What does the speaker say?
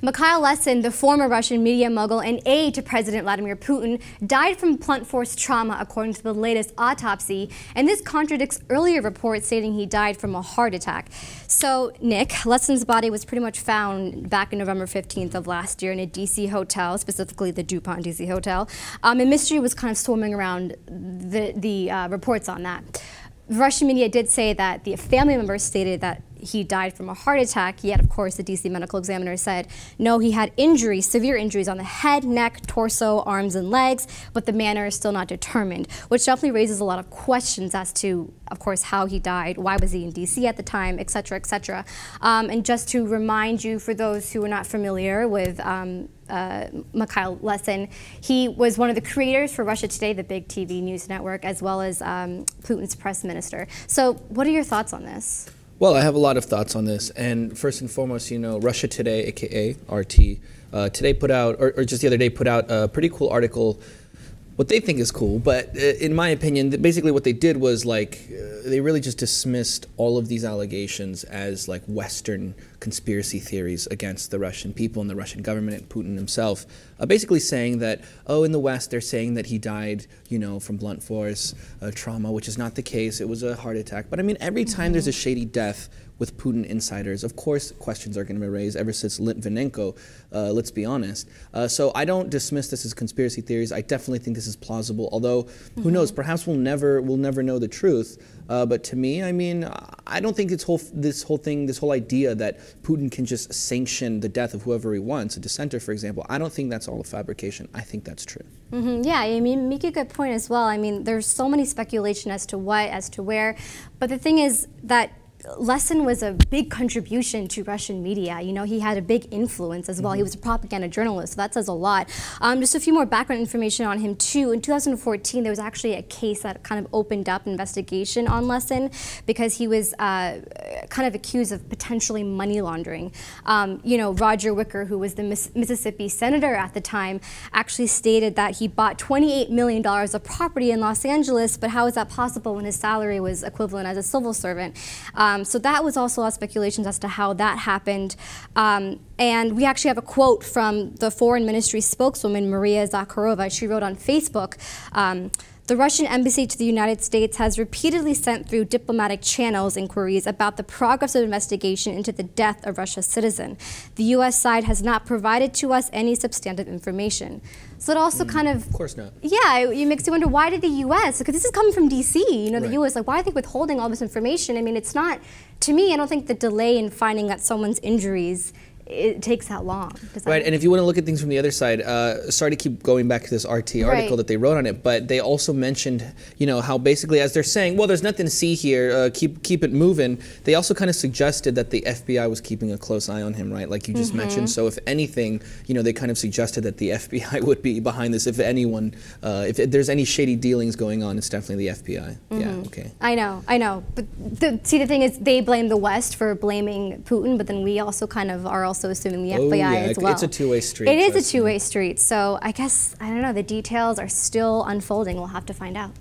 Mikhail Lesin, the former Russian media mogul and aide to President Vladimir Putin, died from blunt force trauma according to the latest autopsy, and this contradicts earlier reports stating he died from a heart attack. So, Nick, Lesin's body was pretty much found back in November 15th of last year in a D.C. hotel, specifically the DuPont D.C. hotel, and mystery was kind of swarming around the reports on that. Russian media did say that the family members stated that he died from a heart attack, yet of course the DC medical examiner said no, he had injuries, severe injuries on the head, neck, torso, arms and legs, but the manner is still not determined, which definitely raises a lot of questions as to, of course, how he died, why was he in DC at the time, etc., etc. And just to remind you, for those who are not familiar with Mikhail Lesin, he was one of the creators for Russia Today, the big TV news network, as well as Putin's press minister. So what are your thoughts on this? Well, I have a lot of thoughts on this, and first and foremost, you know, Russia Today, aka RT, today put out, or just the other day put out a pretty cool article, what they think is cool, but in my opinion, basically what they did was like, they really just dismissed all of these allegations as like Western conspiracy theories against the Russian people and the Russian government and Putin himself, basically saying that, oh, in the West, they're saying that he died, you know, from blunt force trauma, which is not the case. It was a heart attack. But I mean, every time there's a shady death with Putin insiders, of course, questions are going to be raised ever since Litvinenko, let's be honest. So I don't dismiss this as conspiracy theories. I definitely think this is plausible, although who knows, perhaps we'll never know the truth. But to me, I mean, I don't think this whole idea that Putin can just sanction the death of whoever he wants, a dissenter, for example, I don't think that's all a fabrication. I think that's true. Yeah, I mean, make a good point as well. I mean, there's so many speculation as to what, as to where, but the thing is that Lesin was a big contribution to Russian media. You know, he had a big influence as well. He was a propaganda journalist, so that says a lot. Just a few more background information on him too. In 2014, there was actually a case that kind of opened up investigation on Lesin because he was kind of accused of potentially money laundering. You know, Roger Wicker, who was the Mississippi senator at the time, actually stated that he bought $28 million of property in Los Angeles, but how is that possible when his salary was equivalent as a civil servant? So that was also a lot of speculations as to how that happened. And we actually have a quote from the Foreign Ministry spokeswoman, Maria Zakharova. She wrote on Facebook, the Russian embassy to the United States has repeatedly sent through diplomatic channels inquiries about the progress of investigation into the death of Russia's citizen. The U.S. side has not provided to us any substantive information. So it also kind of course not. Yeah, it makes you wonder, why did the U.S., because this is coming from D.C., you know, the U.S., like, why are they withholding all this information? I mean, it's not, to me, I don't think the delay in finding out someone's injuries, it takes that long. Right, and if you want to look at things from the other side, sorry to keep going back to this RT article that they wrote on it, but they also mentioned, you know, how basically as they're saying, well, there's nothing to see here, keep it moving, they also kind of suggested that the FBI was keeping a close eye on him, right, like you just mentioned. So if anything, you know, they kind of suggested that the FBI would be behind this. If anyone, if there's any shady dealings going on, it's definitely the FBI. Yeah, okay. I know, but see, the thing is, they blame the West for blaming Putin, but then we also kind of are also assuming the FBI as well. It's a two-way street. It is a two-way street. So I guess, I don't know, the details are still unfolding. We'll have to find out.